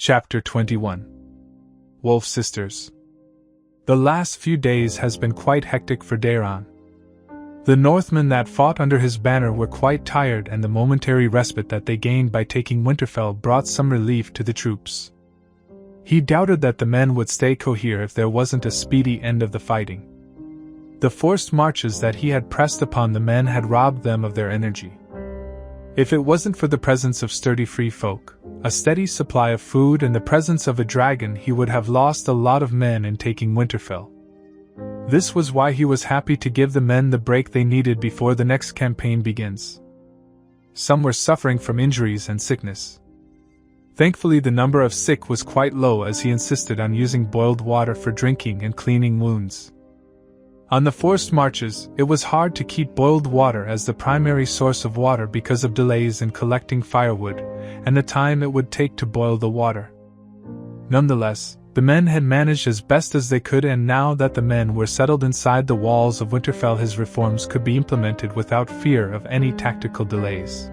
Chapter 21. Wolf Sisters. The last few days has been quite hectic for Daeron. The Northmen that fought under his banner were quite tired, and the momentary respite that they gained by taking Winterfell brought some relief to the troops. He doubted that the men would stay cohere if there wasn't a speedy end of the fighting. The forced marches that he had pressed upon the men had robbed them of their energy. If it wasn't for the presence of sturdy free folk, a steady supply of food, and the presence of a dragon, he would have lost a lot of men in taking Winterfell. This was why he was happy to give the men the break they needed before the next campaign begins. Some were suffering from injuries and sickness. Thankfully, the number of sick was quite low, as he insisted on using boiled water for drinking and cleaning wounds. On the forced marches, it was hard to keep boiled water as the primary source of water because of delays in collecting firewood and the time it would take to boil the water. Nonetheless, the men had managed as best as they could, and now that the men were settled inside the walls of Winterfell, his reforms could be implemented without fear of any tactical delays.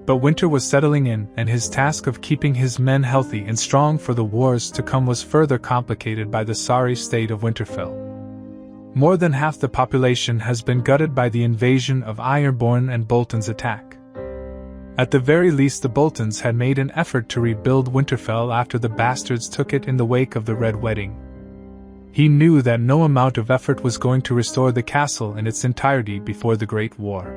But winter was settling in, and his task of keeping his men healthy and strong for the wars to come was further complicated by the sorry state of Winterfell. More than half the population has been gutted by the invasion of Ironborn and Bolton's attack. At the very least, the Boltons had made an effort to rebuild Winterfell after the bastards took it in the wake of the Red Wedding. He knew that no amount of effort was going to restore the castle in its entirety before the Great War.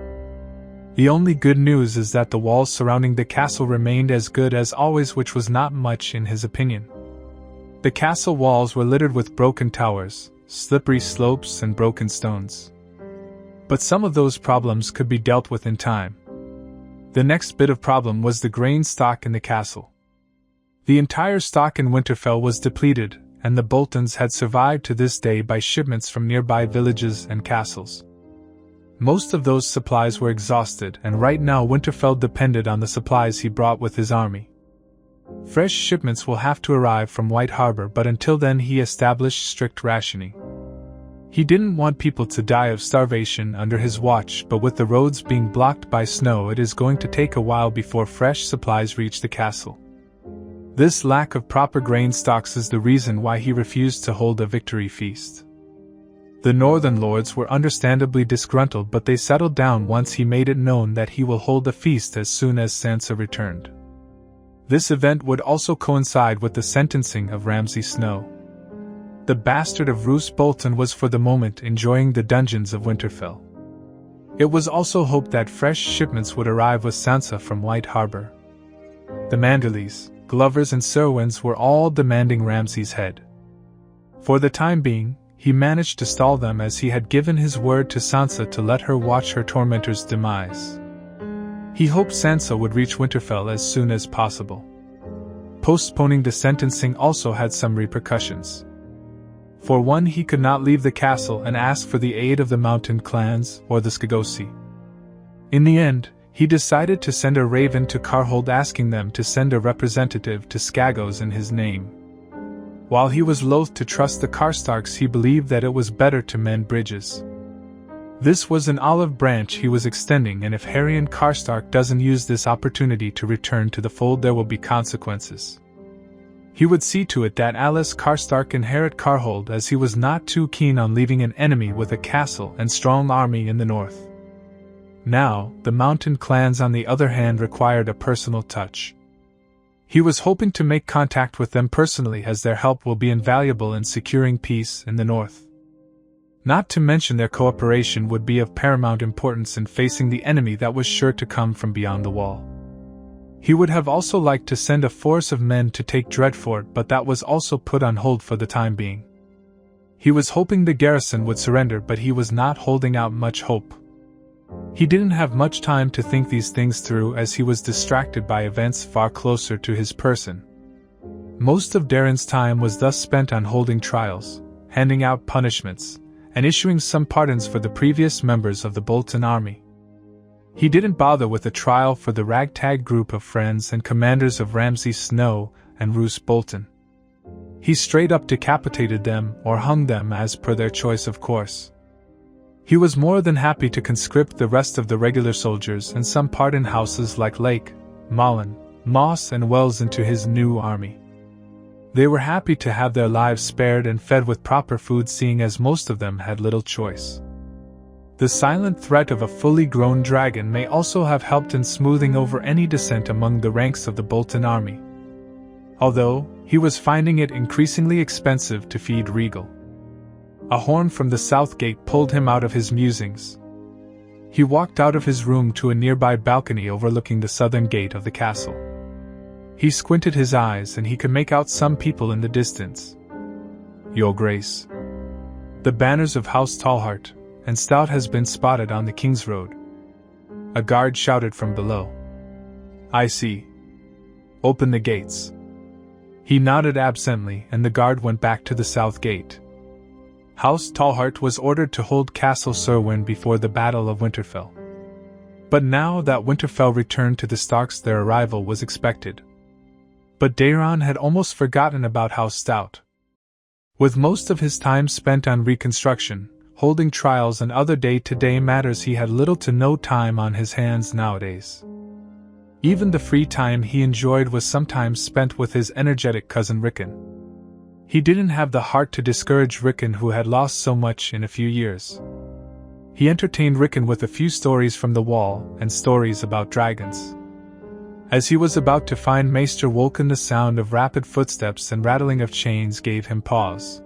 The only good news is that the walls surrounding the castle remained as good as always, which was not much in his opinion. The castle walls were littered with broken towers, slippery slopes, and broken stones. But some of those problems could be dealt with in time. The next bit of problem was the grain stock in the castle. The entire stock in Winterfell was depleted, and the Boltons had survived to this day by shipments from nearby villages and castles. Most of those supplies were exhausted, and right now Winterfell depended on the supplies he brought with his army. Fresh shipments will have to arrive from White Harbor, but until then he established strict rationing. He didn't want people to die of starvation under his watch, but with the roads being blocked by snow, it is going to take a while before fresh supplies reach the castle. This lack of proper grain stocks is the reason why he refused to hold a victory feast. The Northern Lords were understandably disgruntled, but they settled down once he made it known that he will hold a feast as soon as Sansa returned. This event would also coincide with the sentencing of Ramsay Snow. The bastard of Roose Bolton was for the moment enjoying the dungeons of Winterfell. It was also hoped that fresh shipments would arrive with Sansa from White Harbor. The Manderleys, Glovers, and Serwins were all demanding Ramsay's head. For the time being, he managed to stall them, as he had given his word to Sansa to let her watch her tormentor's demise. He hoped Sansa would reach Winterfell as soon as possible. Postponing the sentencing also had some repercussions. For one, he could not leave the castle and ask for the aid of the mountain clans or the Skagosi. In the end, he decided to send a raven to Carhold asking them to send a representative to Skagos in his name. While he was loath to trust the Karstarks, he believed that it was better to mend bridges. This was an olive branch he was extending, and if Harrion Karstark doesn't use this opportunity to return to the fold, there will be consequences. He would see to it that Alice Karstark inherit Carhold, as he was not too keen on leaving an enemy with a castle and strong army in the north. Now, the mountain clans on the other hand required a personal touch. He was hoping to make contact with them personally, as their help will be invaluable in securing peace in the north. Not to mention their cooperation would be of paramount importance in facing the enemy that was sure to come from beyond the wall. He would have also liked to send a force of men to take Dreadfort, but that was also put on hold for the time being. He was hoping the garrison would surrender, but he was not holding out much hope. He didn't have much time to think these things through, as he was distracted by events far closer to his person. Most of Daeron's time was thus spent on holding trials, handing out punishments, and issuing some pardons for the previous members of the Bolton army. He didn't bother with a trial for the ragtag group of friends and commanders of Ramsay Snow and Roose Bolton. He straight up decapitated them or hung them as per their choice, of course. He was more than happy to conscript the rest of the regular soldiers and some pardon houses like Lake, Malin, moss and wells into his new army. They were happy to have their lives spared and fed with proper food, seeing as most of them had little choice. The silent threat of a fully grown dragon may also have helped in smoothing over any dissent among the ranks of the Bolton army, although he was finding it increasingly expensive to feed Regal. A horn from the south gate pulled him out of his musings. He walked out of his room to a nearby balcony overlooking the southern gate of the castle. He squinted his eyes and he could make out some people in the distance. "Your Grace. The banners of House Tallheart and Stout has been spotted on the King's Road," a guard shouted from below. "I see. Open the gates." He nodded absently and the guard went back to the south gate. House Tallheart was ordered to hold Castle Serwyn before the Battle of Winterfell. But now that Winterfell returned to the Starks, their arrival was expected. But Daeron had almost forgotten about House Stout. With most of his time spent on reconstruction, holding trials and other day-to-day matters, he had little to no time on his hands nowadays. Even the free time he enjoyed was sometimes spent with his energetic cousin Rickon. He didn't have the heart to discourage Rickon, who had lost so much in a few years. He entertained Rickon with a few stories from the wall and stories about dragons. As he was about to find Maester Wolkan, the sound of rapid footsteps and rattling of chains gave him pause.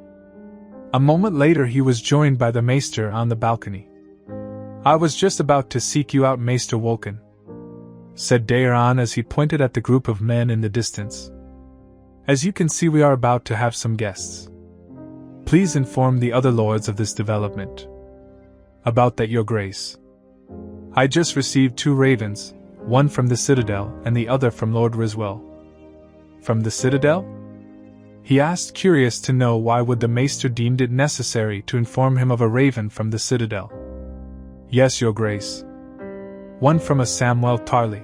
A moment later he was joined by the Maester on the balcony. "I was just about to seek you out, Maester Wolkan," said Daeron as he pointed at the group of men in the distance. "As you can see, we are about to have some guests. Please inform the other lords of this development." "About that, Your Grace. I just received 2 ravens, one from the Citadel and the other from Lord Riswell." "From the Citadel?" he asked, curious to know why would the Maester deemed it necessary to inform him of a raven from the Citadel. "Yes, Your Grace. One from a Samwell Tarly.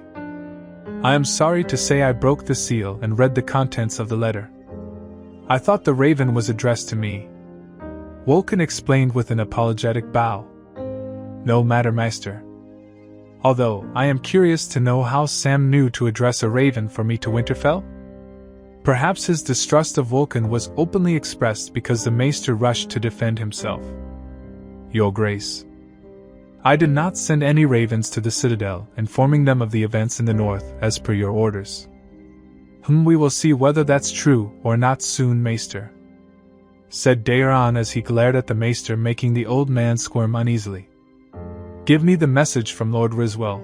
I am sorry to say I broke the seal and read the contents of the letter. I thought the raven was addressed to me." Wolkan explained with an apologetic bow. "No matter, Maester. Although, I am curious to know how Sam knew to address a raven for me to Winterfell?" Perhaps his distrust of Wolkan was openly expressed because the Maester rushed to defend himself. "Your Grace. I did not send any ravens to the Citadel, informing them of the events in the north, as per your orders." We will see whether that's true or not soon, Maester," said Daeron as he glared at the Maester, making the old man squirm uneasily. "Give me the message from Lord Riswell.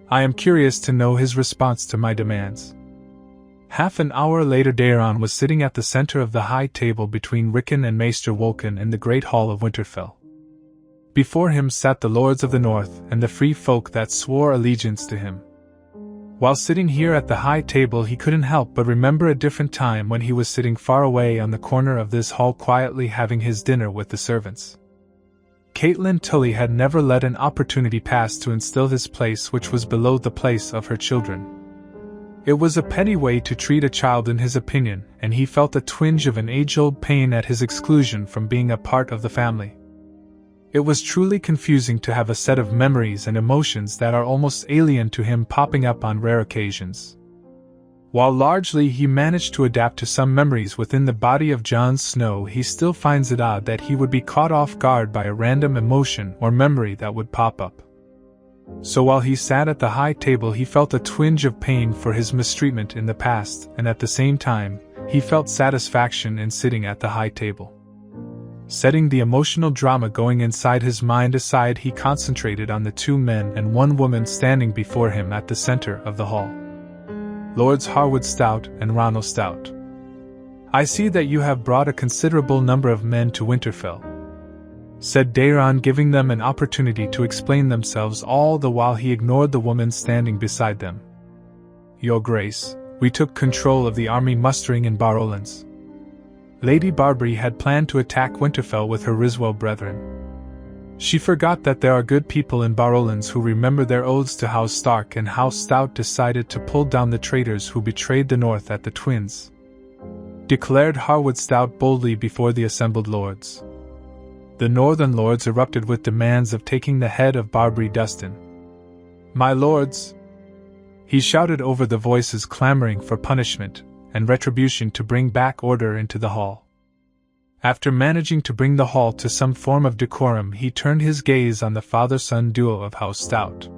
I am curious to know his response to my demands." Half an hour later Daeron was sitting at the center of the high table between Rickon and Maester Wolkan in the great hall of Winterfell. Before him sat the lords of the north and the free folk that swore allegiance to him. While sitting here at the high table, he couldn't help but remember a different time when he was sitting far away on the corner of this hall, quietly having his dinner with the servants. Caitlin Tully had never let an opportunity pass to instill his place, which was below the place of her children. It was a petty way to treat a child in his opinion, and he felt a twinge of an age-old pain at his exclusion from being a part of the family. It was truly confusing to have a set of memories and emotions that are almost alien to him popping up on rare occasions. While largely he managed to adapt to some memories within the body of Jon Snow, he still finds it odd that he would be caught off guard by a random emotion or memory that would pop up. So while he sat at the high table, he felt a twinge of pain for his mistreatment in the past, and at the same time, he felt satisfaction in sitting at the high table. Setting the emotional drama going inside his mind aside, he concentrated on the 2 men and 1 woman standing before him at the center of the hall. Lords Harwood Stout and Ronald Stout. "I see that you have brought a considerable number of men to Winterfell," said Daeron, giving them an opportunity to explain themselves, all the while he ignored the woman standing beside them. "Your Grace, we took control of the army mustering in Barrowlands. Lady Barbary had planned to attack Winterfell with her Riswell brethren. She forgot that there are good people in Barrowlands who remember their oaths to House Stark, and House Stout decided to pull down the traitors who betrayed the North at the Twins," declared Harwood Stout boldly before the assembled lords. The northern lords erupted with demands of taking the head of Barbary Dustin. "My lords," He shouted over the voices clamoring for punishment and retribution to bring back order into the hall. After managing to bring the hall to some form of decorum, he turned his gaze on the father-son duo of House Stout.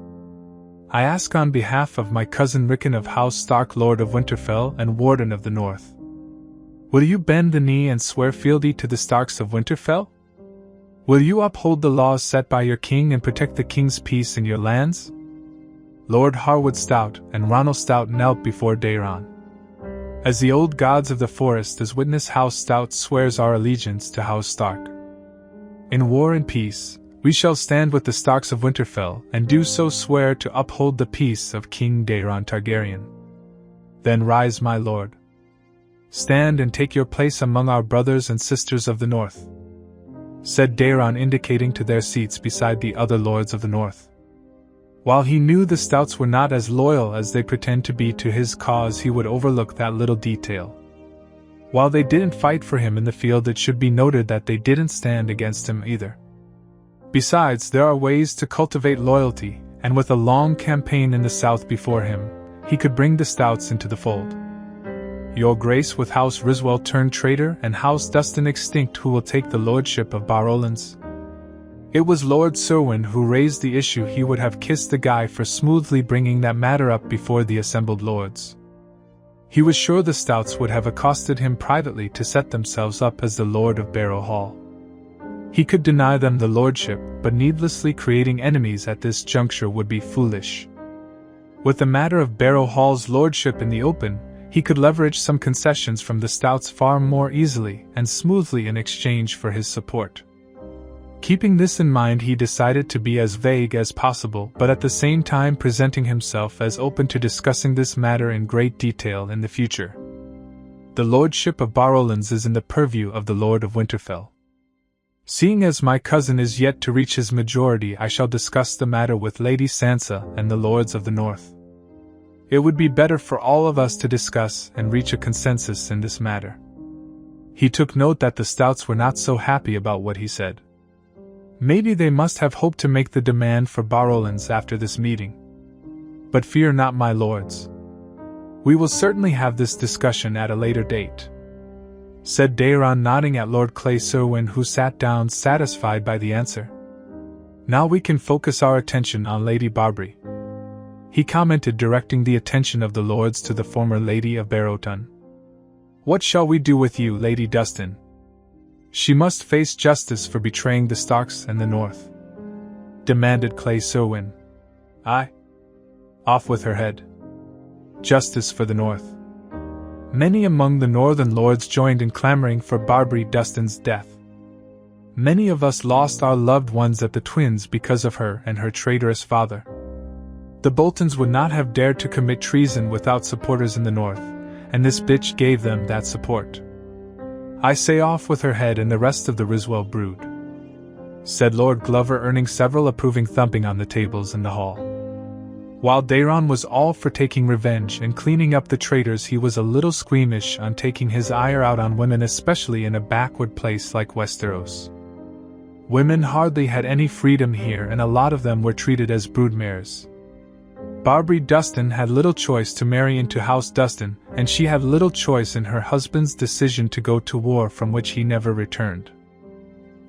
I ask on behalf of my cousin Rickon of House Stark, Lord of Winterfell and Warden of the North. Will you bend the knee and swear fealty to the Starks of Winterfell? Will you uphold the laws set by your king and protect the king's peace in your lands? Lord Harwood Stout and Ronald Stout knelt before Daeron. As the old gods of the forest, as witness House Stout swears our allegiance to House Stark. In war and peace, we shall stand with the Starks of Winterfell, and do so swear to uphold the peace of King Daeron Targaryen. Then rise, my lord. Stand and take your place among our brothers and sisters of the North, said Daeron, indicating to their seats beside the other lords of the North. While he knew the Stouts were not as loyal as they pretend to be to his cause, he would overlook that little detail. While they didn't fight for him in the field, it should be noted that they didn't stand against him either. Besides, there are ways to cultivate loyalty, and with a long campaign in the south before him, he could bring the Stouts into the fold. Your Grace, with House Riswell turned traitor and House Dustin extinct, who will take the lordship of Barolans? It was Lord Serwyn who raised the issue. He would have kissed the guy for smoothly bringing that matter up before the assembled lords. He was sure the Stouts would have accosted him privately to set themselves up as the Lord of Barrow Hall. He could deny them the lordship, but needlessly creating enemies at this juncture would be foolish. With the matter of Barrow Hall's lordship in the open, he could leverage some concessions from the Stouts far more easily and smoothly in exchange for his support. Keeping this in mind, he decided to be as vague as possible, but at the same time presenting himself as open to discussing this matter in great detail in the future. The lordship of Barolans is in the purview of the Lord of Winterfell. Seeing as my cousin is yet to reach his majority, I shall discuss the matter with Lady Sansa and the lords of the North. It would be better for all of us to discuss and reach a consensus in this matter. He took note that the Stouts were not so happy about what he said. Maybe they must have hoped to make the demand for Barolans after this meeting. But fear not, my lords. We will certainly have this discussion at a later date, said Daeron, nodding at Lord Clay Serwyn, who sat down satisfied by the answer. Now we can focus our attention on Lady Barbary, he commented, directing the attention of the lords to the former Lady of Barrowton. What shall we do with you, Lady Dustin? She must face justice for betraying the Starks and the North, demanded Clay Serwyn. Aye. Off with her head. Justice for the North. Many among the northern lords joined in clamoring for Barbary Dustin's death. Many of us lost our loved ones at the Twins because of her and her traitorous father. The Boltons would not have dared to commit treason without supporters in the North, and this bitch gave them that support. I say off with her head and the rest of the Riswell brood, said Lord Glover, earning several approving thumping on the tables in the hall. While Daeron was all for taking revenge and cleaning up the traitors, he was a little squeamish on taking his ire out on women, especially in a backward place like Westeros. Women hardly had any freedom here, and a lot of them were treated as broodmares. Barbary Dustin had little choice to marry into House Dustin, and she had little choice in her husband's decision to go to war from which he never returned.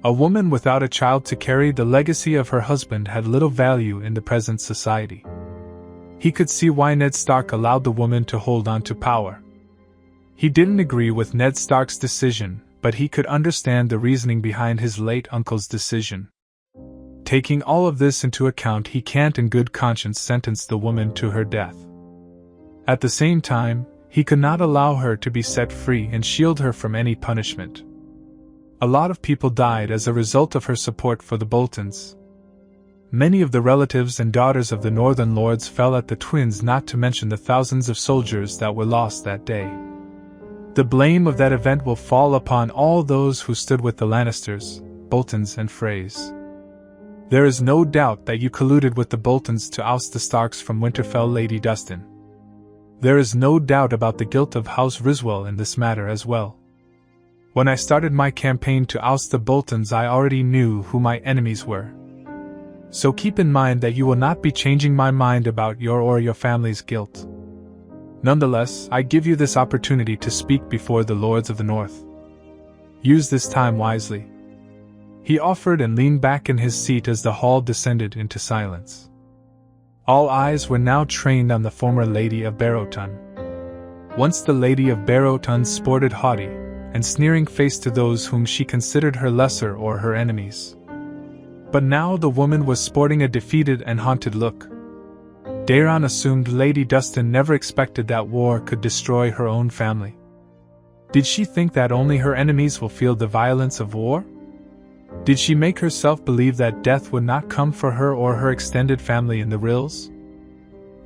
A woman without a child to carry the legacy of her husband had little value in the present society. He could see why Ned Stark allowed the woman to hold on to power. He didn't agree with Ned Stark's decision, but he could understand the reasoning behind his late uncle's decision. Taking all of this into account, he can't in good conscience sentence the woman to her death. At the same time, he could not allow her to be set free and shield her from any punishment. A lot of people died as a result of her support for the Boltons. Many of the relatives and daughters of the northern lords fell at the Twins, not to mention the thousands of soldiers that were lost that day. The blame of that event will fall upon all those who stood with the Lannisters, Boltons and Freys. There is no doubt that you colluded with the Boltons to oust the Starks from Winterfell, Lady Dustin. There is no doubt about the guilt of House Riswell in this matter as well. When I started my campaign to oust the Boltons, I already knew who my enemies were. So keep in mind that you will not be changing my mind about your or your family's guilt. Nonetheless, I give you this opportunity to speak before the lords of the North. Use this time wisely." He offered and leaned back in his seat as the hall descended into silence. All eyes were now trained on the former Lady of Barrowton. Once the Lady of Barrowton sported haughty and sneering face to those whom she considered her lesser or her enemies. But now the woman was sporting a defeated and haunted look. Daeron assumed Lady Dustin never expected that war could destroy her own family. Did she think that only her enemies will feel the violence of war? Did she make herself believe that death would not come for her or her extended family in the Rills?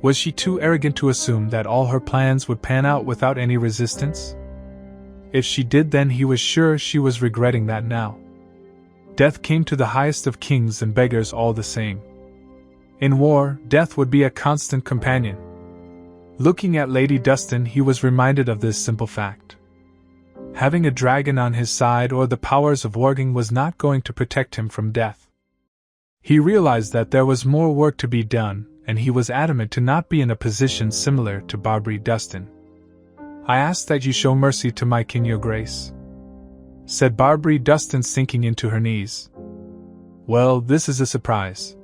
Was she too arrogant to assume that all her plans would pan out without any resistance? If she did, then he was sure she was regretting that now. Death came to the highest of kings and beggars all the same. In war, death would be a constant companion. Looking at Lady Dustin, he was reminded of this simple fact. Having a dragon on his side or the powers of warging was not going to protect him from death. He realized that there was more work to be done, and he was adamant to not be in a position similar to Barbary Dustin. "I ask that you show mercy to my king, your grace," said Barbary Dustin, sinking into her knees. Well, this is a surprise.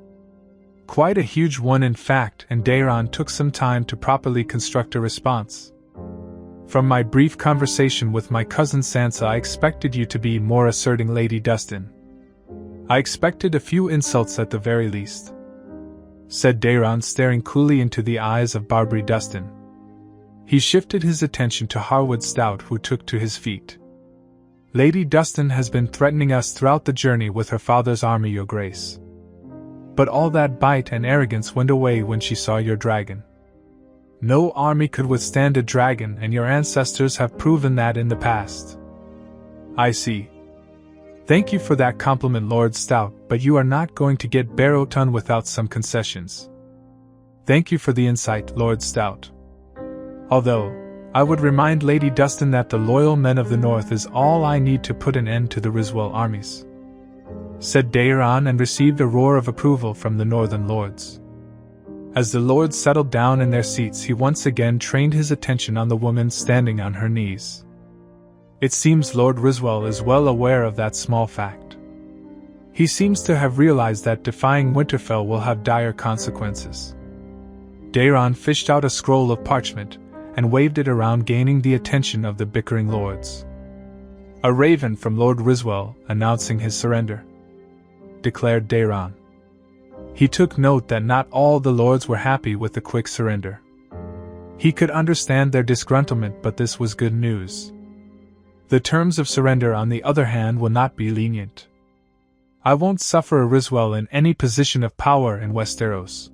Quite a huge one in fact, and Daeron took some time to properly construct a response. "From my brief conversation with my cousin Sansa, I expected you to be more asserting, Lady Dustin. I expected a few insults at the very least," said Daeron, staring coolly into the eyes of Barbary Dustin. He shifted his attention to Harwood Stout, who took to his feet. "Lady Dustin has been threatening us throughout the journey with her father's army, your grace. But all that bite and arrogance went away when she saw your dragon. No army could withstand a dragon, and your ancestors have proven that in the past." "I see. Thank you for that compliment, Lord Stout, but you are not going to get Barrowton without some concessions." "Thank you for the insight, Lord Stout. Although, I would remind Lady Dustin that the loyal men of the North is all I need to put an end to the Riswell armies," said Daeron, and received a roar of approval from the northern lords. As the lords settled down in their seats, he once again trained his attention on the woman standing on her knees. It seems Lord Riswell is well aware of that small fact. He seems to have realized that defying Winterfell will have dire consequences. Daeron fished out a scroll of parchment and waved it around, gaining the attention of the bickering lords. "A raven from Lord Riswell announcing his surrender," declared Daeron. He took note that not all the lords were happy with the quick surrender. He could understand their disgruntlement, but this was good news. The terms of surrender, on the other hand, will not be lenient. "I won't suffer a Riswell in any position of power in Westeros.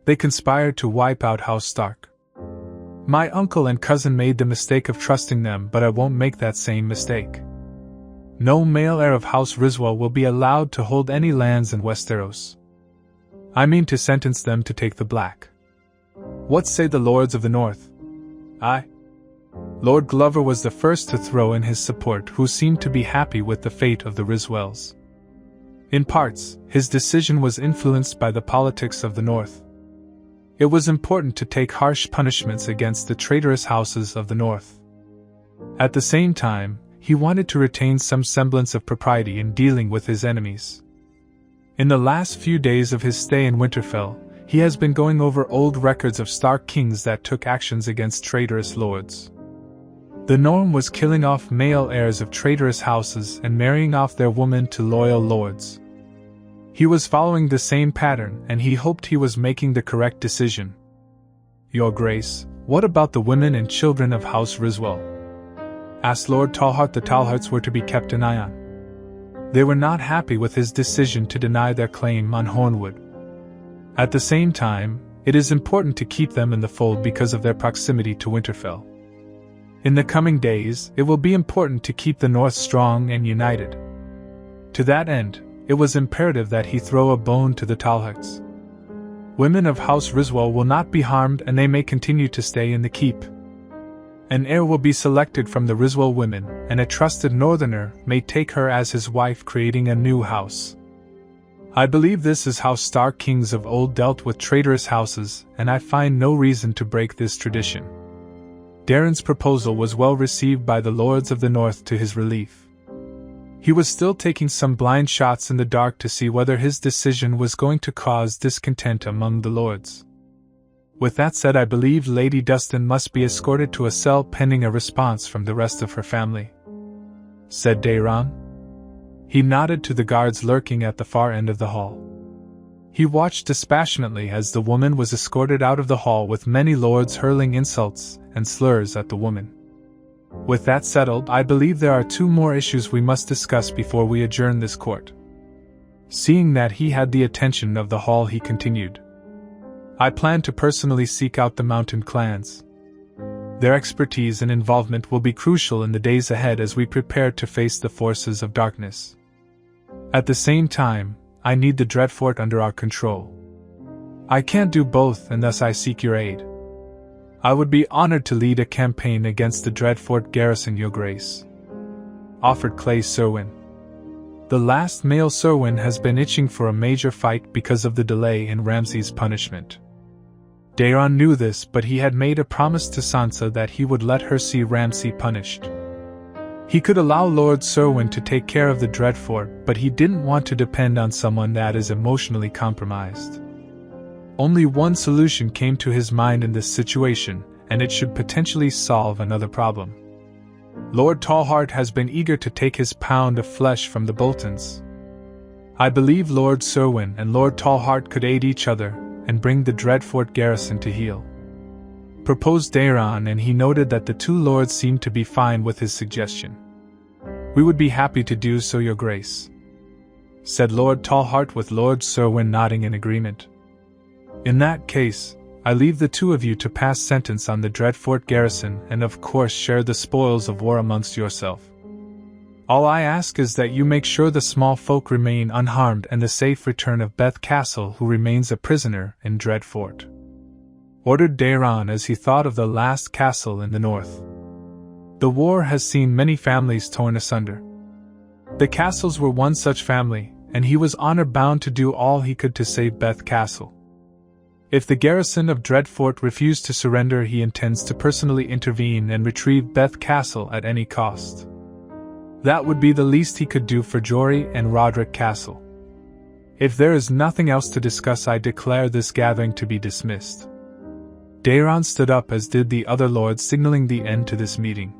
They conspired to wipe out House Stark. My uncle and cousin made the mistake of trusting them, but I won't make that same mistake. No male heir of House Riswell will be allowed to hold any lands in Westeros. I mean to sentence them to take the black. What say the lords of the North?" "Aye." Lord Glover was the first to throw in his support, who seemed to be happy with the fate of the Riswells. In parts, his decision was influenced by the politics of the North. It was important to take harsh punishments against the traitorous houses of the North. At the same time, he wanted to retain some semblance of propriety in dealing with his enemies. In the last few days of his stay in Winterfell, he has been going over old records of Stark kings that took actions against traitorous lords. The norm was killing off male heirs of traitorous houses and marrying off their women to loyal lords. He was following the same pattern, and he hoped he was making the correct decision. "Your Grace, what about the women and children of House Riswell?" asked Lord Tallhart. The Tallharts were to be kept an eye on. They were not happy with his decision to deny their claim on Hornwood. At the same time, it is important to keep them in the fold because of their proximity to Winterfell. In the coming days, it will be important to keep the North strong and united. To that end, it was imperative that he throw a bone to the Tallharts. Women of House Riswell will not be harmed, and they may continue to stay in the keep. An heir will be selected from the Riswell women, and a trusted northerner may take her as his wife, creating a new house. I believe this is how Star Kings of old dealt with traitorous houses, and I find no reason to break this tradition. Daeron's proposal was well received by the Lords of the North to his relief. He was still taking some blind shots in the dark to see whether his decision was going to cause discontent among the Lords. With that said, I believe Lady Dustin must be escorted to a cell pending a response from the rest of her family, said Daeron. He nodded to the guards lurking at the far end of the hall. He watched dispassionately as the woman was escorted out of the hall with many lords hurling insults and slurs at the woman. With that settled, I believe there are 2 more issues we must discuss before we adjourn this court. Seeing that he had the attention of the hall, he continued. I plan to personally seek out the mountain clans. Their expertise and involvement will be crucial in the days ahead as we prepare to face the forces of darkness. At the same time, I need the Dreadfort under our control. I can't do both, and thus I seek your aid. I would be honored to lead a campaign against the Dreadfort garrison, Your Grace, offered Clay Serwyn. The last male Serwyn has been itching for a major fight because of the delay in Ramsay's punishment. Daeron knew this, but he had made a promise to Sansa that he would let her see Ramsay punished. He could allow Lord Serwyn to take care of the Dreadfort, but he didn't want to depend on someone that is emotionally compromised. Only one solution came to his mind in this situation, and it should potentially solve another problem. Lord Tallheart has been eager to take his pound of flesh from the Boltons. I believe Lord Serwyn and Lord Tallheart could aid each other and bring the Dreadfort garrison to heel, proposed Daeron, and he noted that the 2 lords seemed to be fine with his suggestion. We would be happy to do so, Your Grace, said Lord Tallheart, with Lord Serwyn nodding in agreement. In that case, I leave the 2 of you to pass sentence on the Dreadfort garrison and of course share the spoils of war amongst yourself. All I ask is that you make sure the small folk remain unharmed and the safe return of Beth Castle, who remains a prisoner in Dreadfort, ordered Daeron as he thought of the last castle in the north. The war has seen many families torn asunder. The Castles were one such family, and he was honor-bound to do all he could to save Beth Castle. If the garrison of Dreadfort refused to surrender, he intends to personally intervene and retrieve Beth Castle at any cost. That would be the least he could do for Jory and Roderick Castle. If there is nothing else to discuss, I declare this gathering to be dismissed. Daeron stood up, as did the other lords, signaling the end to this meeting.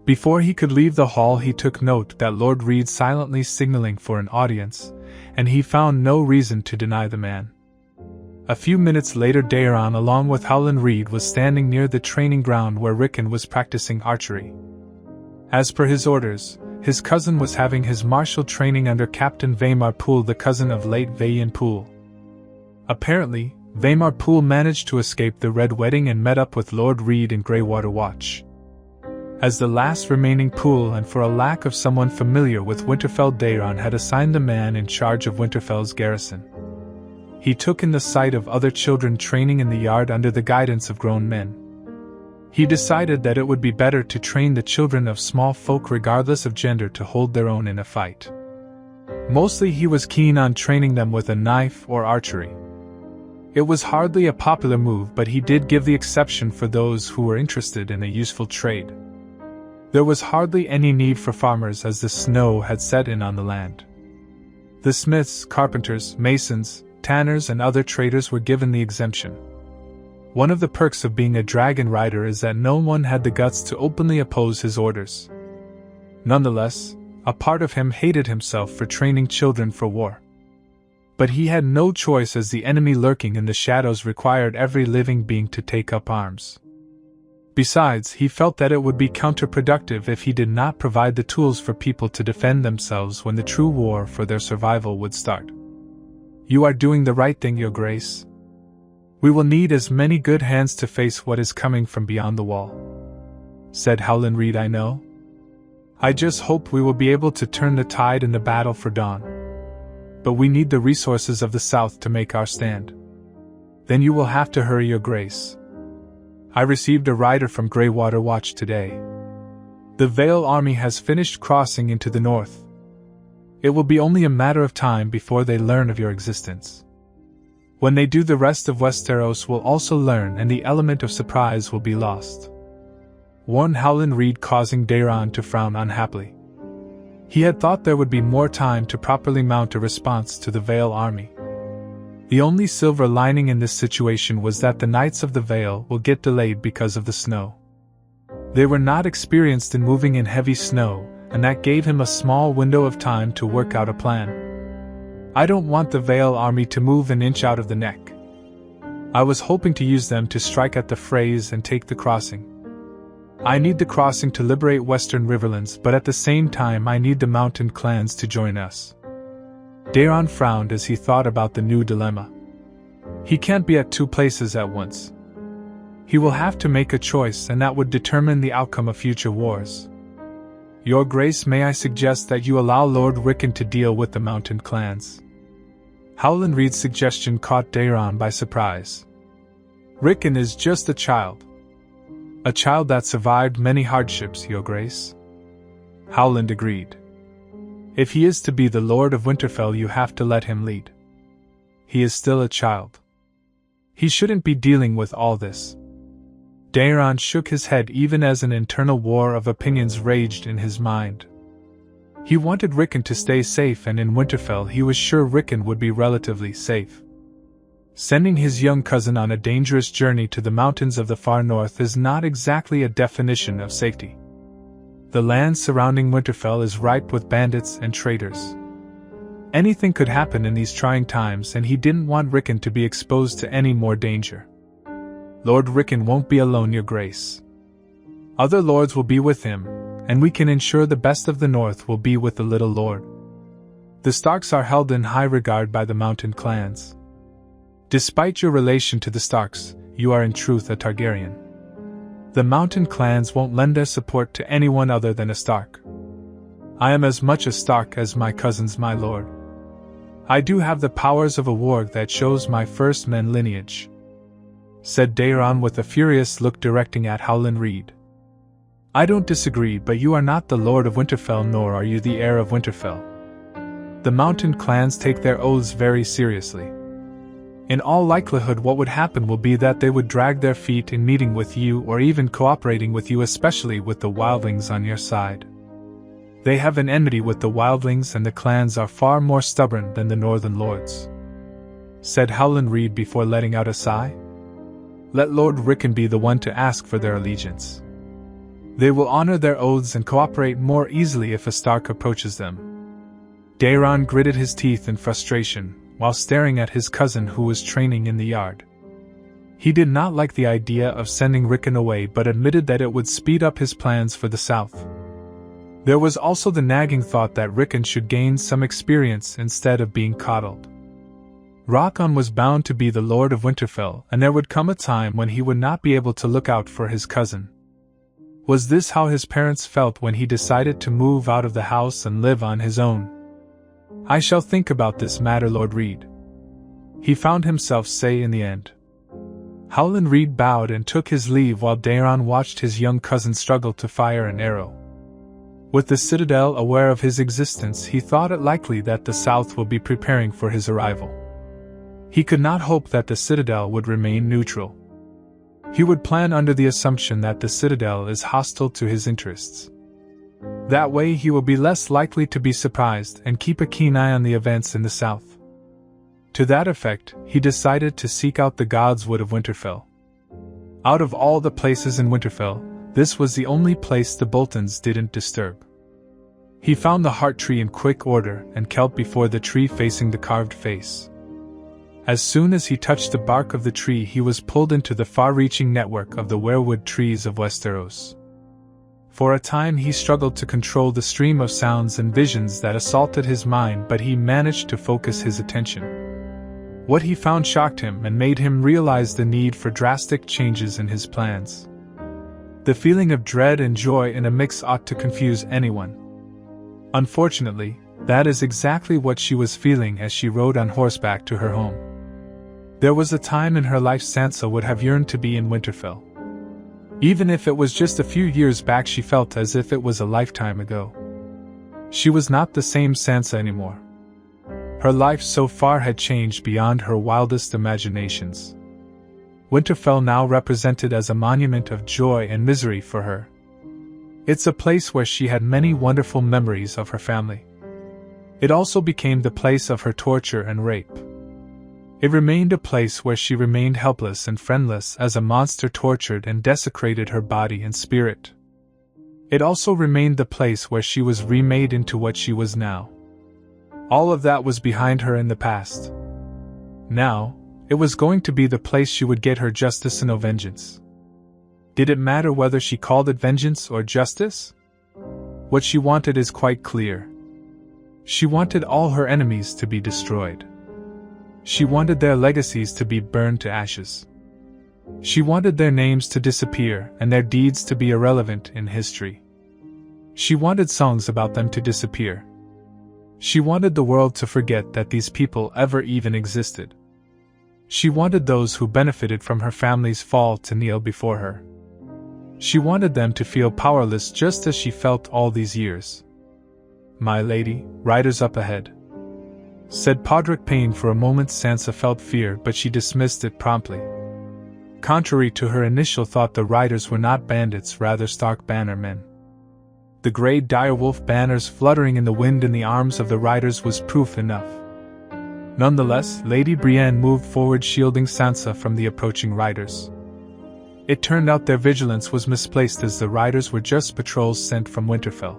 Before he could leave the hall, he took note that Lord Reed silently signaling for an audience, and he found no reason to deny the man. A few minutes later, Daeron, along with Howland Reed, was standing near the training ground where Rickon was practicing archery. As per his orders, his cousin was having his martial training under Captain Vaymar Poole, the cousin of late Vayan Poole. Apparently, Vaymar Poole managed to escape the Red Wedding and met up with Lord Reed in Greywater Watch. As the last remaining Poole, and for a lack of someone familiar with Winterfell, Daeron had assigned the man in charge of Winterfell's garrison. He took in the sight of other children training in the yard under the guidance of grown men. He decided that it would be better to train the children of small folk regardless of gender to hold their own in a fight. Mostly he was keen on training them with a knife or archery. It was hardly a popular move, but he did give the exception for those who were interested in a useful trade. There was hardly any need for farmers as the snow had set in on the land. The smiths, carpenters, masons, tanners and other traders were given the exemption. One of the perks of being a dragon rider is that no one had the guts to openly oppose his orders. Nonetheless, a part of him hated himself for training children for war. But he had no choice, as the enemy lurking in the shadows required every living being to take up arms. Besides, he felt that it would be counterproductive if he did not provide the tools for people to defend themselves when the true war for their survival would start. You are doing the right thing, Your Grace. We will need as many good hands to face what is coming from beyond the wall, said Howland Reed. I know. I just hope we will be able to turn the tide in the battle for Dawn. But we need the resources of the South to make our stand. Then you will have to hurry, Your Grace. I received a rider from Greywater Watch today. The Vale army has finished crossing into the north. It will be only a matter of time before they learn of your existence. When they do, the rest of Westeros will also learn, and the element of surprise will be lost," warned Howland Reed, causing Daeron to frown unhappily. He had thought there would be more time to properly mount a response to the Vale army. The only silver lining in this situation was that the Knights of the Vale will get delayed because of the snow. They were not experienced in moving in heavy snow, and that gave him a small window of time to work out a plan. "I don't want the Vale army to move an inch out of the neck. I was hoping to use them to strike at the Freys and take the crossing. I need the crossing to liberate Western Riverlands, but at the same time I need the mountain clans to join us." Daeron frowned as he thought about the new dilemma. He can't be at two places at once. He will have to make a choice, and that would determine the outcome of future wars. "Your Grace, may I suggest that you allow Lord Rickon to deal with the mountain clans?" Howland Reed's suggestion caught Daeron by surprise. "Rickon is just a child. A child that survived many hardships, Your Grace." Howland agreed. "If he is to be the Lord of Winterfell, you have to let him lead. He is still a child. He shouldn't be dealing with all this." Daeron shook his head even as an internal war of opinions raged in his mind. He wanted Rickon to stay safe, and in Winterfell he was sure Rickon would be relatively safe. Sending his young cousin on a dangerous journey to the mountains of the far north is not exactly a definition of safety. The land surrounding Winterfell is ripe with bandits and traitors. Anything could happen in these trying times, and he didn't want Rickon to be exposed to any more danger. "Lord Rickon won't be alone, Your Grace. Other lords will be with him, and we can ensure the best of the North will be with the little lord. The Starks are held in high regard by the mountain clans. Despite your relation to the Starks, you are in truth a Targaryen. The mountain clans won't lend their support to anyone other than a Stark. I am as much a Stark as my cousins, my lord. I do have the powers of a warg that shows my first men lineage," said Daeron with a furious look directing at Howland Reed. "I don't disagree, but you are not the Lord of Winterfell, nor are you the heir of Winterfell. The mountain clans take their oaths very seriously. In all likelihood, what would happen will be that they would drag their feet in meeting with you or even cooperating with you, especially with the wildlings on your side. They have an enmity with the wildlings, and the clans are far more stubborn than the northern lords," said Howland Reed before letting out a sigh. "Let Lord Rickon be the one to ask for their allegiance. They will honor their oaths and cooperate more easily if a Stark approaches them." Daeron gritted his teeth in frustration, while staring at his cousin who was training in the yard. He did not like the idea of sending Rickon away, but admitted that it would speed up his plans for the south. There was also the nagging thought that Rickon should gain some experience instead of being coddled. Rickon was bound to be the Lord of Winterfell, and there would come a time when he would not be able to look out for his cousin. Was this how his parents felt when he decided to move out of the house and live on his own? "I shall think about this matter, Lord Reed," he found himself say in the end. Howland Reed bowed and took his leave while Daeron watched his young cousin struggle to fire an arrow. With the Citadel aware of his existence, he thought it likely that the South will be preparing for his arrival. He could not hope that the Citadel would remain neutral. He would plan under the assumption that the Citadel is hostile to his interests. That way he will be less likely to be surprised and keep a keen eye on the events in the south. To that effect, he decided to seek out the Godswood of Winterfell. Out of all the places in Winterfell, this was the only place the Boltons didn't disturb. He found the heart tree in quick order and knelt before the tree facing the carved face. As soon as he touched the bark of the tree, he was pulled into the far-reaching network of the weirwood trees of Westeros. For a time he struggled to control the stream of sounds and visions that assaulted his mind, but he managed to focus his attention. What he found shocked him and made him realize the need for drastic changes in his plans. The feeling of dread and joy in a mix ought to confuse anyone. Unfortunately, that is exactly what she was feeling as she rode on horseback to her home. There was a time in her life Sansa would have yearned to be in Winterfell. Even if it was just a few years back, she felt as if it was a lifetime ago. She was not the same Sansa anymore. Her life so far had changed beyond her wildest imaginations. Winterfell now represented as a monument of joy and misery for her. It's a place where she had many wonderful memories of her family. It also became the place of her torture and rape. It remained a place where she remained helpless and friendless as a monster tortured and desecrated her body and spirit. It also remained the place where she was remade into what she was now. All of that was behind her in the past. Now, it was going to be the place she would get her justice and vengeance. Did it matter whether she called it vengeance or justice? What she wanted is quite clear. She wanted all her enemies to be destroyed. She wanted their legacies to be burned to ashes. She wanted their names to disappear and their deeds to be irrelevant in history. She wanted songs about them to disappear. She wanted the world to forget that these people ever even existed. She wanted those who benefited from her family's fall to kneel before her. She wanted them to feel powerless just as she felt all these years. "My lady, riders up ahead," said Podrick Payne. For a moment Sansa felt fear, but she dismissed it promptly. Contrary to her initial thought, the riders were not bandits, rather Stark banner men. The grey direwolf banners fluttering in the wind in the arms of the riders was proof enough. Nonetheless, Lady Brienne moved forward, shielding Sansa from the approaching riders. It turned out their vigilance was misplaced, as the riders were just patrols sent from Winterfell.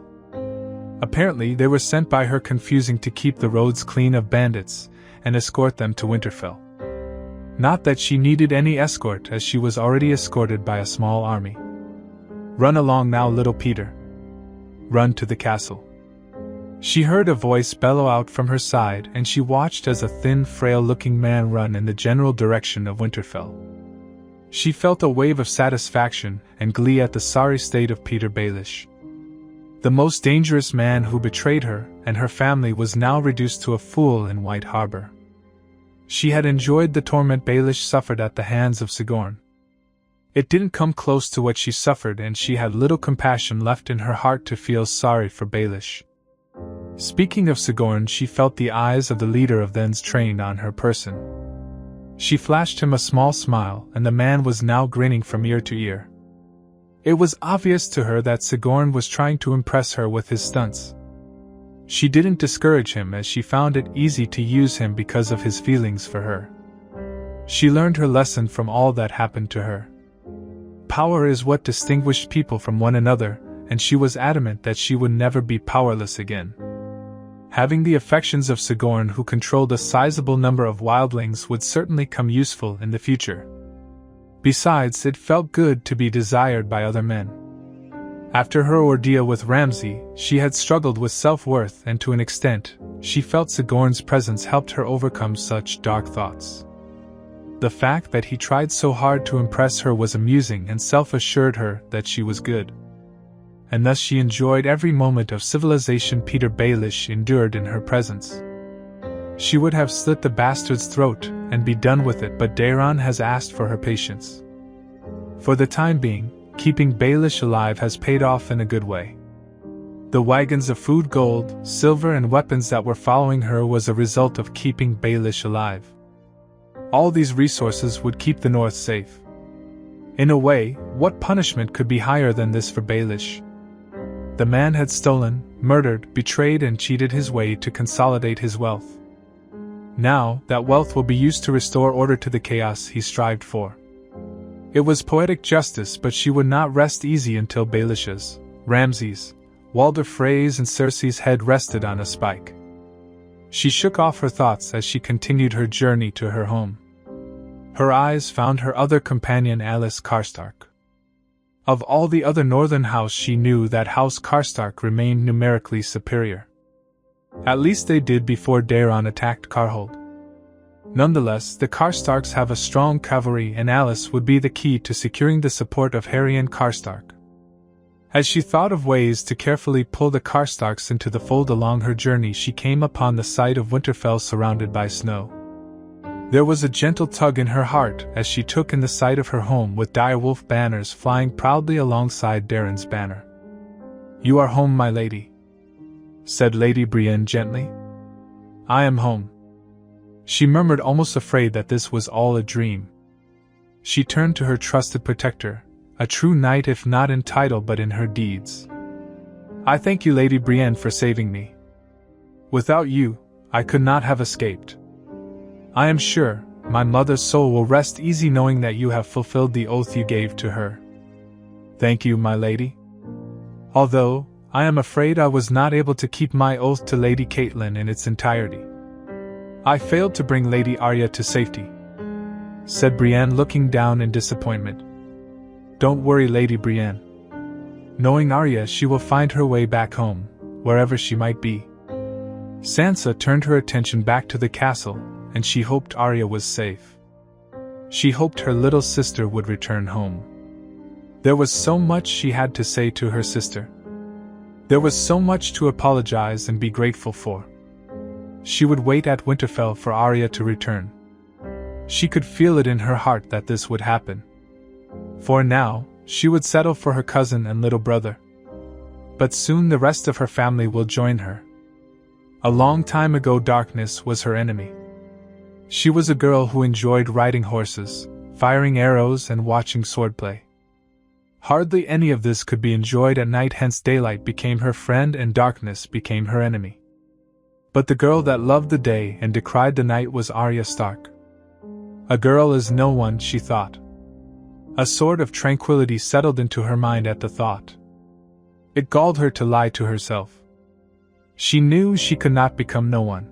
Apparently, they were sent by her, confusing to keep the roads clean of bandits and escort them to Winterfell. Not that she needed any escort, as she was already escorted by a small army. "Run along now, little Peter. Run to the castle." She heard a voice bellow out from her side, and she watched as a thin, frail-looking man run in the general direction of Winterfell. She felt a wave of satisfaction and glee at the sorry state of Peter Baelish. The most dangerous man who betrayed her and her family was now reduced to a fool in White Harbor. She had enjoyed the torment Baelish suffered at the hands of Sigorn. It didn't come close to what she suffered, and she had little compassion left in her heart to feel sorry for Baelish. Speaking of Sigorn, she felt the eyes of the leader of Then's trained on her person. She flashed him a small smile, and the man was now grinning from ear to ear. It was obvious to her that Sigorn was trying to impress her with his stunts. She didn't discourage him, as she found it easy to use him because of his feelings for her. She learned her lesson from all that happened to her. Power is what distinguished people from one another, and she was adamant that she would never be powerless again. Having the affections of Sigorn, who controlled a sizable number of wildlings, would certainly come useful in the future. Besides, it felt good to be desired by other men. After her ordeal with Ramsay, she had struggled with self-worth, and to an extent, she felt Sigorn's presence helped her overcome such dark thoughts. The fact that he tried so hard to impress her was amusing and self-assured her that she was good. And thus she enjoyed every moment of civilization Peter Baelish endured in her presence. She would have slit the bastard's throat and be done with it, but Daeron has asked for her patience. For the time being, keeping Baelish alive has paid off in a good way. The wagons of food, gold, silver and weapons that were following her was a result of keeping Baelish alive. All these resources would keep the North safe. In a way, what punishment could be higher than this for Baelish? The man had stolen, murdered, betrayed and cheated his way to consolidate his wealth. Now, that wealth will be used to restore order to the chaos he strived for. It was poetic justice, but she would not rest easy until Baelish's, Ramsay's, Walder Frey's and Cersei's head rested on a spike. She shook off her thoughts as she continued her journey to her home. Her eyes found her other companion, Alice Karstark. Of all the other northern house, she knew that House Karstark remained numerically superior. At least they did before Daeron attacked Karhold. Nonetheless, the Karstarks have a strong cavalry, and Alice would be the key to securing the support of Harrion Karstark. As she thought of ways to carefully pull the Karstarks into the fold along her journey, she came upon the sight of Winterfell surrounded by snow. There was a gentle tug in her heart as she took in the sight of her home with direwolf banners flying proudly alongside Daeron's banner. "You are home, my lady," said Lady Brienne gently. I am home. She murmured, almost afraid that this was all a dream. She turned to her trusted protector, a true knight if not in title but in her deeds. I thank you, Lady Brienne, for saving me. Without you, I could not have escaped. I am sure my mother's soul will rest easy knowing that you have fulfilled the oath you gave to her. Thank you, my lady. Although, I am afraid I was not able to keep my oath to Lady Catelyn in its entirety. I failed to bring Lady Arya to safety, said Brienne, looking down in disappointment. Don't worry, Lady Brienne. Knowing Arya, she will find her way back home, wherever she might be. Sansa turned her attention back to the castle, and she hoped Arya was safe. She hoped her little sister would return home. There was so much she had to say to her sister. There was so much to apologize and be grateful for. She would wait at Winterfell for Arya to return. She could feel it in her heart that this would happen. For now, she would settle for her cousin and little brother. But soon the rest of her family will join her. A long time ago, darkness was her enemy. She was a girl who enjoyed riding horses, firing arrows, and watching swordplay. Hardly any of this could be enjoyed at night, hence daylight became her friend and darkness became her enemy. But the girl that loved the day and decried the night was Arya Stark. A girl is no one, she thought. A sort of tranquility settled into her mind at the thought. It galled her to lie to herself. She knew she could not become no one.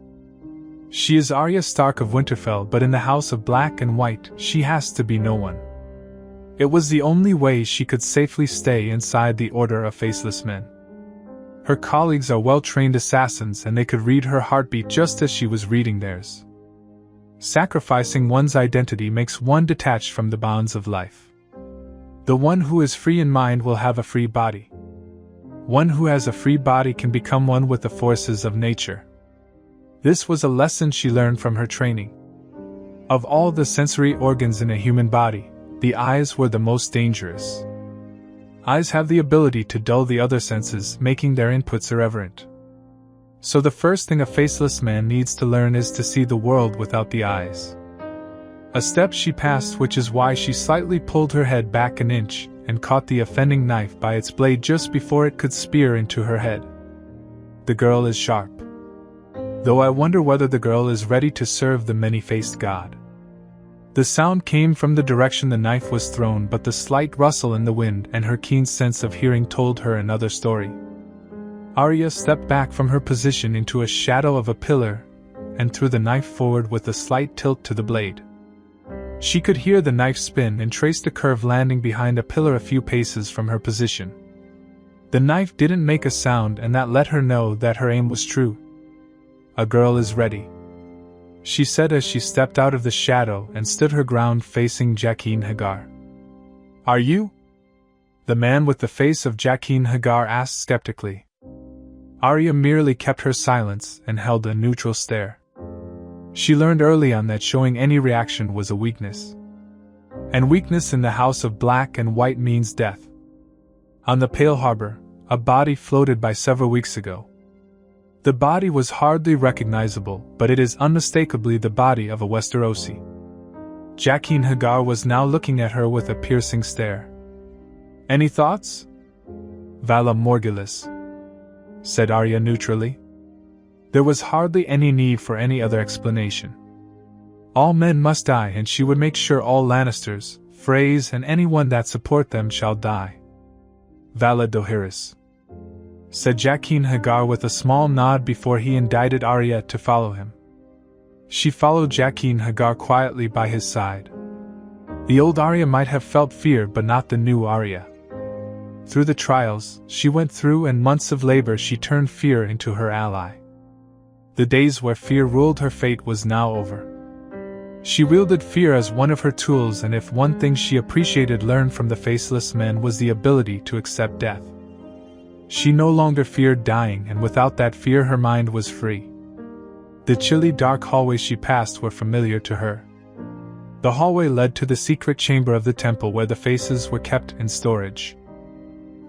She is Arya Stark of Winterfell, but in the House of Black and White, she has to be no one. It was the only way she could safely stay inside the Order of Faceless Men. Her colleagues are well-trained assassins and they could read her heartbeat just as she was reading theirs. Sacrificing one's identity makes one detached from the bonds of life. The one who is free in mind will have a free body. One who has a free body can become one with the forces of nature. This was a lesson she learned from her training. Of all the sensory organs in a human body, the eyes were the most dangerous. Eyes have the ability to dull the other senses, making their inputs irreverent. So the first thing a faceless man needs to learn is to see the world without the eyes. A step she passed, which is why she slightly pulled her head back an inch and caught the offending knife by its blade just before it could spear into her head. The girl is sharp. Though I wonder whether the girl is ready to serve the many-faced god. The sound came from the direction the knife was thrown, but the slight rustle in the wind and her keen sense of hearing told her another story. Arya stepped back from her position into a shadow of a pillar and threw the knife forward with a slight tilt to the blade. She could hear the knife spin and trace the curve, landing behind a pillar a few paces from her position. The knife didn't make a sound, and that let her know that her aim was true. A girl is ready, she said as she stepped out of the shadow and stood her ground facing Jaqen H'ghar. Are you? The man with the face of Jaqen H'ghar asked skeptically. Arya merely kept her silence and held a neutral stare. She learned early on that showing any reaction was a weakness. And weakness in the House of Black and White means death. On the Pale Harbor, a body floated by several weeks ago. The body was hardly recognizable, but it is unmistakably the body of a Westerosi. Jaqen H'ghar was now looking at her with a piercing stare. Any thoughts? Vala Morghulis, said Arya neutrally. There was hardly any need for any other explanation. All men must die, and she would make sure all Lannisters, Freys, and anyone that support them shall die. Vala Dohaeris, said Jaqen H'ghar with a small nod before he indicted Arya to follow him. She followed Jaqen H'ghar quietly by his side. The old Arya might have felt fear, but not the new Arya. Through the trials she went through and months of labor, she turned fear into her ally. The days where fear ruled her fate was now over. She wielded fear as one of her tools, and if one thing she appreciated learned from the faceless men was the ability to accept death. She no longer feared dying, and without that fear her mind was free. The chilly dark hallways she passed were familiar to her. The hallway led to the secret chamber of the temple where the faces were kept in storage.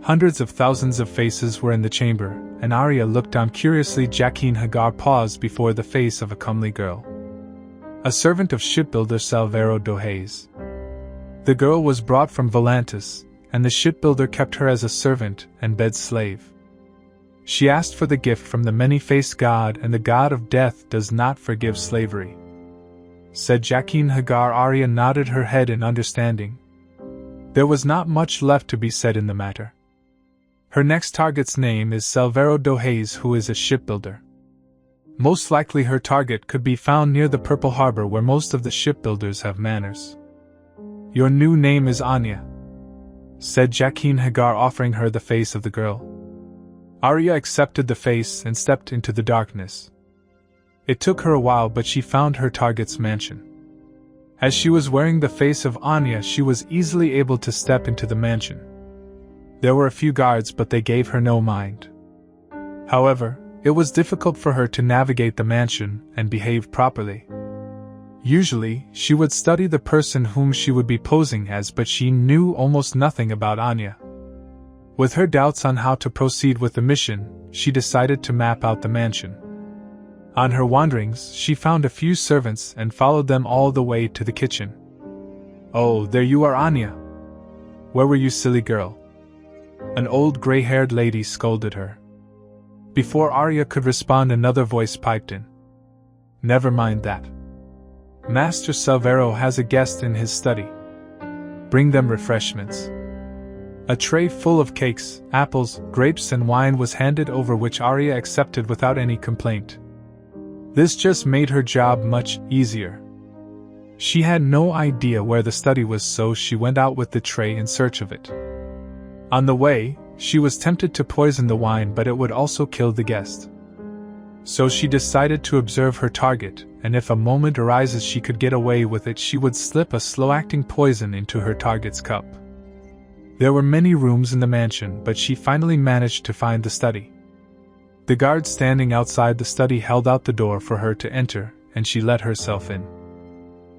Hundreds of thousands of faces were in the chamber, and Arya looked down curiously. Jaqen Hagar paused before the face of a comely girl. A servant of shipbuilder Salvero Dohaze. The girl was brought from Volantis, and the shipbuilder kept her as a servant and bed slave. She asked for the gift from the many-faced god, and the god of death does not forgive slavery, said Jaqen Hagar. Arya nodded her head in understanding. There was not much left to be said in the matter. Her next target's name is Salvero Dohaze, who is a shipbuilder. Most likely her target could be found near the Purple Harbor, where most of the shipbuilders have manors. Your new name is Anya, said Jaqen Hagar, offering her the face of the girl. Arya accepted the face and stepped into the darkness. It took her a while, but she found her target's mansion. As she was wearing the face of Anya, she was easily able to step into the mansion. There were a few guards, but they gave her no mind. However, it was difficult for her to navigate the mansion and behave properly. Usually, she would study the person whom she would be posing as, but she knew almost nothing about Anya. With her doubts on how to proceed with the mission, she decided to map out the mansion. On her wanderings, she found a few servants and followed them all the way to the kitchen. Oh, there you are, Anya! Where were you, silly girl? An old gray-haired lady scolded her. Before Arya could respond, another voice piped in. Never mind that. Master Salvero has a guest in his study. Bring them refreshments. A tray full of cakes, apples, grapes and wine was handed over, which Arya accepted without any complaint. This just made her job much easier. She had no idea where the study was, so she went out with the tray in search of it. On the way, she was tempted to poison the wine, but it would also kill the guest. So she decided to observe her target, and if a moment arises she could get away with it, she would slip a slow-acting poison into her target's cup. There were many rooms in the mansion, but she finally managed to find the study. The guard standing outside the study held out the door for her to enter, and she let herself in.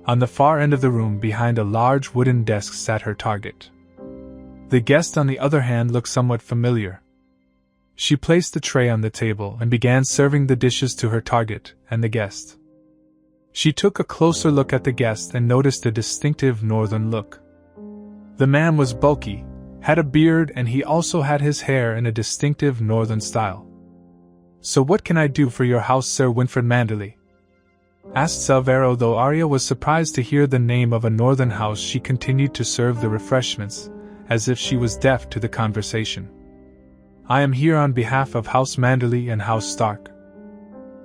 On the far end of the room, behind a large wooden desk, sat her target. The guest, on the other hand, looked somewhat familiar. She placed the tray on the table and began serving the dishes to her target and the guest. She took a closer look at the guest and noticed a distinctive northern look. The man was bulky, had a beard, and he also had his hair in a distinctive northern style. So what can I do for your house, Sir Winfred Manderley? Asked Salvero. Though Arya was surprised to hear the name of a northern house, she continued to serve the refreshments, as if she was deaf to the conversation. I am here on behalf of House Manderley and House Stark.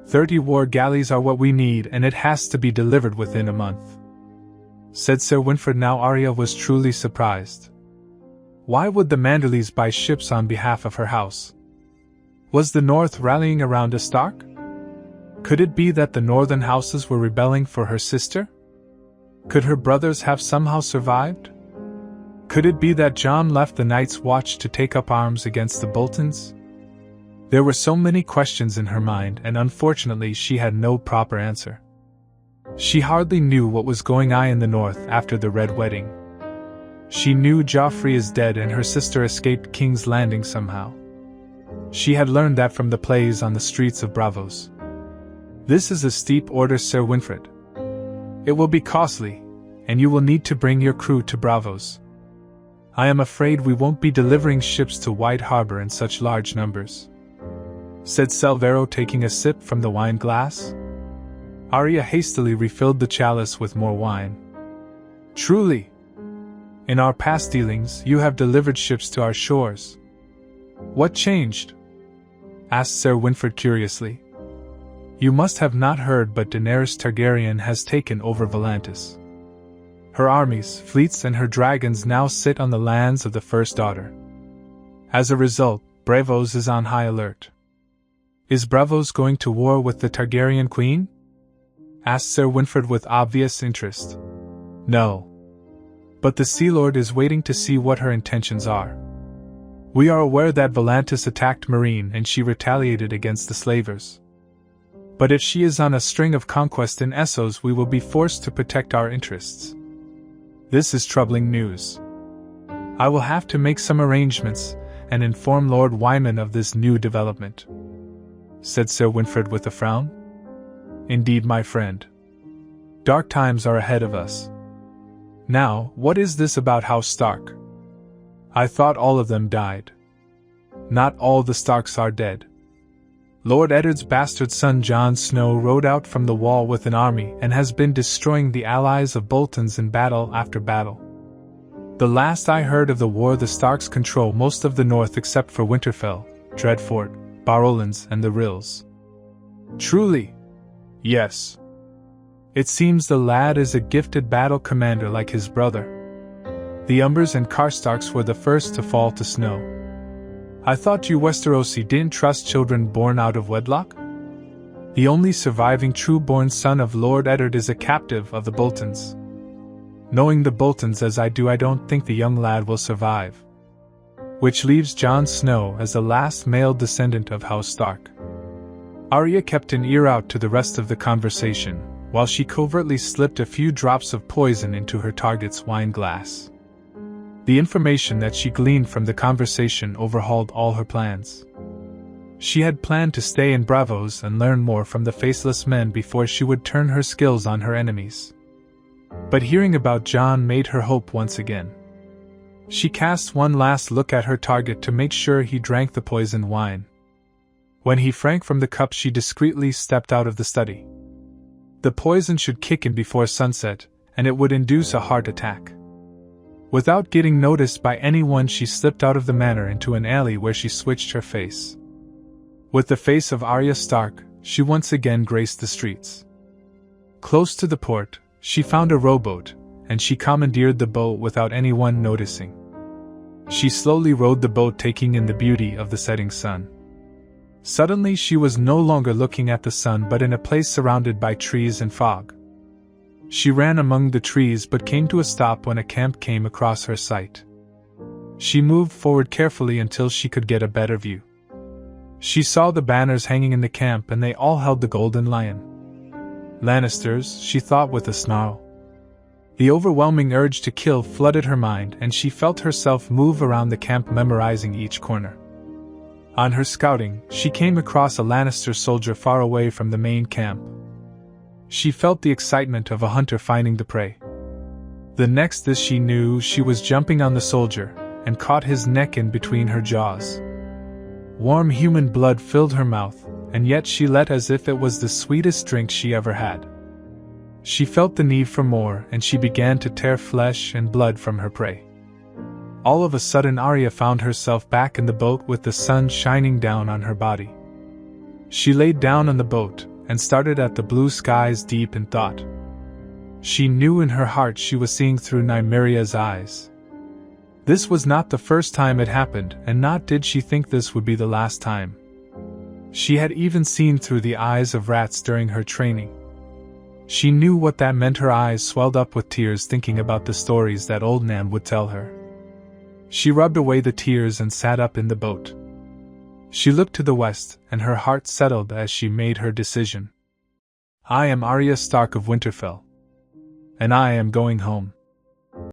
30 war galleys are what we need, and it has to be delivered within a month, said Sir Winfred. Now Arya was truly surprised. Why would the Manderleys buy ships on behalf of her house? Was the North rallying around a Stark? Could it be that the northern houses were rebelling for her sister? Could her brothers have somehow survived? Could it be that Jon left the Night's Watch to take up arms against the Boltons? There were so many questions in her mind, and unfortunately she had no proper answer. She hardly knew what was going on in the north after the Red Wedding. She knew Joffrey is dead and her sister escaped King's Landing somehow. She had learned that from the plays on the streets of Braavos. This is a steep order, Sir Winfred. It will be costly, and you will need to bring your crew to Braavos. I am afraid we won't be delivering ships to White Harbor in such large numbers, said Salvero, taking a sip from the wine glass. Arya hastily refilled the chalice with more wine. Truly, in our past dealings you have delivered ships to our shores. What changed? Asked Sir Winfred curiously. You must have not heard, but Daenerys Targaryen has taken over Volantis. Her armies, fleets and her dragons now sit on the lands of the First Daughter. As a result, Braavos is on high alert. Is Braavos going to war with the Targaryen queen? Asked Sir Winfred with obvious interest. No. But the Sea Lord is waiting to see what her intentions are. We are aware that Volantis attacked Meereen and she retaliated against the slavers. But if she is on a string of conquest in Essos, we will be forced to protect our interests. This is troubling news. I will have to make some arrangements, and inform Lord Wyman of this new development," said Sir Winfrid with a frown. "Indeed, my friend. Dark times are ahead of us. Now, what is this about House Stark? I thought all of them died." "Not all the Starks are dead. Lord Eddard's bastard son Jon Snow rode out from the Wall with an army and has been destroying the allies of Bolton's in battle after battle. The last I heard of the war, the Starks control most of the north except for Winterfell, Dreadfort, Barrowlands and the Rills." "Truly?" "Yes. It seems the lad is a gifted battle commander like his brother. The Umbers and Karstarks were the first to fall to Snow. I thought you Westerosi didn't trust children born out of wedlock? The only surviving true-born son of Lord Eddard is a captive of the Boltons. Knowing the Boltons as I do, I don't think the young lad will survive. Which leaves Jon Snow as the last male descendant of House Stark." Arya kept an ear out to the rest of the conversation, while she covertly slipped a few drops of poison into her target's wine glass. The information that she gleaned from the conversation overhauled all her plans. She had planned to stay in Braavos and learn more from the Faceless Men before she would turn her skills on her enemies. But hearing about Jon made her hope once again. She cast one last look at her target to make sure he drank the poisoned wine. When he drank from the cup, she discreetly stepped out of the study. The poison should kick in before sunset, and it would induce a heart attack. Without getting noticed by anyone, she slipped out of the manor into an alley where she switched her face. With the face of Arya Stark, she once again graced the streets. Close to the port, she found a rowboat, and she commandeered the boat without anyone noticing. She slowly rowed the boat, taking in the beauty of the setting sun. Suddenly she was no longer looking at the sun but in a place surrounded by trees and fog. She ran among the trees but came to a stop when a camp came across her sight. She moved forward carefully until she could get a better view. She saw the banners hanging in the camp, and they all held the Golden Lion. Lannisters, she thought with a snarl. The overwhelming urge to kill flooded her mind, and she felt herself move around the camp, memorizing each corner. On her scouting, she came across a Lannister soldier far away from the main camp. She felt the excitement of a hunter finding the prey. The next this she knew, she was jumping on the soldier, and caught his neck in between her jaws. Warm human blood filled her mouth, and yet she let as if it was the sweetest drink she ever had. She felt the need for more, and she began to tear flesh and blood from her prey. All of a sudden Arya found herself back in the boat with the sun shining down on her body. She laid down on the boat, and started at the blue skies deep in thought. She knew in her heart she was seeing through Nymeria's eyes. This was not the first time it happened, and not did she think this would be the last time. She had even seen through the eyes of rats during her training. She knew what that meant. Her eyes swelled up with tears thinking about the stories that old Nan would tell her. She rubbed away the tears and sat up in the boat. She looked to the west, and her heart settled as she made her decision. I am Arya Stark of Winterfell. And I am going home.